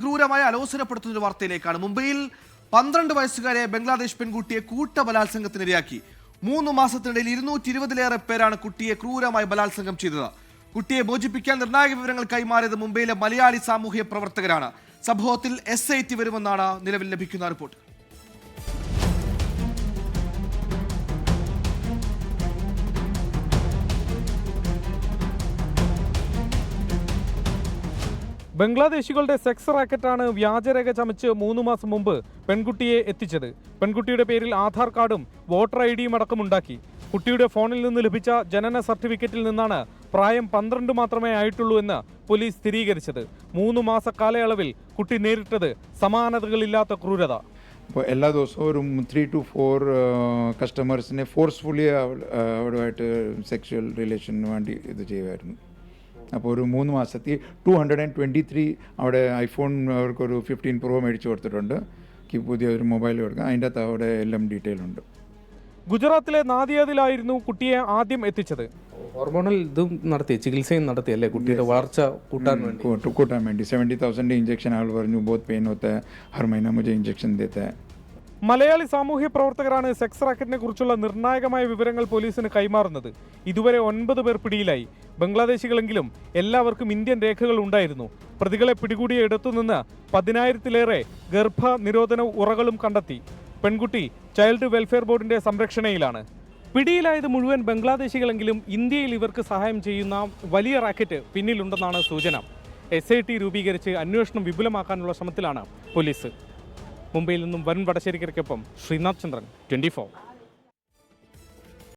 ക്രൂരമായ അലോസരപ്പെടുത്തുന്ന ഒരു വാർത്തയിലേക്കാണ്. മുംബൈയിൽ 12 വയസ്സുകാരെ ബംഗ്ലാദേശ് പെൺകുട്ടിയെ കൂട്ടബലാത്സംഗത്തിനിരയാക്കി. 3 മാസത്തിനിടയിൽ 220-ലേറെ പേരാണ് കുട്ടിയെ ക്രൂരമായി ബലാത്സംഗം ചെയ്തത്. കുട്ടിയെ മോചിപ്പിക്കാൻ നിർണായക വിവരങ്ങൾ കൈമാറിയത് മുംബൈയിലെ മലയാളി സാമൂഹ്യ പ്രവർത്തകരാണ്. സംഭവത്തിൽ SIT വരുമെന്നാണ് നിലവിൽ ലഭിക്കുന്ന റിപ്പോർട്ട്. ബംഗ്ലാദേശികളുടെ സെക്സ് റാക്കറ്റാണ് വ്യാജരേഖ ചമച്ച് 3 മാസം മുമ്പ് പെൺകുട്ടിയെ എത്തിച്ചത്. പെൺകുട്ടിയുടെ പേരിൽ ആധാർ കാർഡും വോട്ടർ ID-യും അടക്കമുണ്ടാക്കി. കുട്ടിയുടെ ഫോണിൽ നിന്ന് ലഭിച്ച ജനന സർട്ടിഫിക്കറ്റിൽ നിന്നാണ് പ്രായം 12 മാത്രമേ ആയിട്ടുള്ളൂ എന്ന് പോലീസ് സ്ഥിരീകരിച്ചത്. 3 മാസ കാലയളവിൽ കുട്ടി നേരിട്ടത് സമാനതകളില്ലാത്ത ക്രൂരത. അപ്പോൾ എല്ലാ ദിവസവും ഒരു 3 to 4 കസ്റ്റമേഴ്സിനെ ഫോഴ്സ്ഫുള്ളി അവരുമായിട്ട് സെക്ഷൽ റിലേഷന് വേണ്ടി ഇത് ചെയ്യുമായിരുന്നു. അപ്പോൾ ഒരു 3 മാസത്തിൽ 223 അവിടെ ഐഫോൺ അവർക്കൊരു 15 Pro മേടിച്ചു കൊടുത്തിട്ടുണ്ട്. പുതിയൊരു മൊബൈൽ കൊടുക്കുക, അതിൻ്റെ അകത്ത് അവിടെ എല്ലാം ഡീറ്റെയിൽ ഉണ്ട്. ഗുജറാത്തിലെ നാദിയാദിലായിരുന്നു കുട്ടിയെ ആദ്യം എത്തിച്ചത്. ഹോർമോണൽ ഇതും നടത്തി, ചികിത്സയും നടത്തി അല്ലേ കുട്ടിയുടെ വളർച്ച കൂട്ടാൻ വേണ്ടി 70,000 ഇഞ്ചക്ഷൻ ആൾ പറഞ്ഞു. ബോത്ത് പെയിൻ होता है, हर महीना मुझे इंजेक्शन देता है. മലയാളി സാമൂഹ്യ പ്രവർത്തകരാണ് സെക്സ് റാക്കറ്റിനെ കുറിച്ചുള്ള നിർണായകമായ വിവരങ്ങൾ പോലീസിന് കൈമാറുന്നത്. ഇതുവരെ 9 പേർ പിടിയിലായി. ബംഗ്ലാദേശികളെങ്കിലും എല്ലാവർക്കും ഇന്ത്യൻ രേഖകൾ ഉണ്ടായിരുന്നു. പ്രതികളെ പിടികൂടിയ ഇടത്തുനിന്ന് 10,000-ലേറെ ഗർഭ നിരോധന ഉറകളും കണ്ടെത്തി. പെൺകുട്ടി ചൈൽഡ് വെൽഫെയർ ബോർഡിന്റെ സംരക്ഷണയിലാണ്. പിടിയിലായത് മുഴുവൻ ബംഗ്ലാദേശികളെങ്കിലും ഇന്ത്യയിൽ ഇവർക്ക് സഹായം ചെയ്യുന്ന വലിയ റാക്കറ്റ് പിന്നിലുണ്ടെന്നാണ് സൂചന. SIT രൂപീകരിച്ച് അന്വേഷണം വിപുലമാക്കാനുള്ള ശ്രമത്തിലാണ് പോലീസ്. മുംബൈയിൽ നിന്നും വരുൺ വടശ്ശേരിക്കൊപ്പം ശ്രീനാഥ് ചന്ദ്രൻ, 24.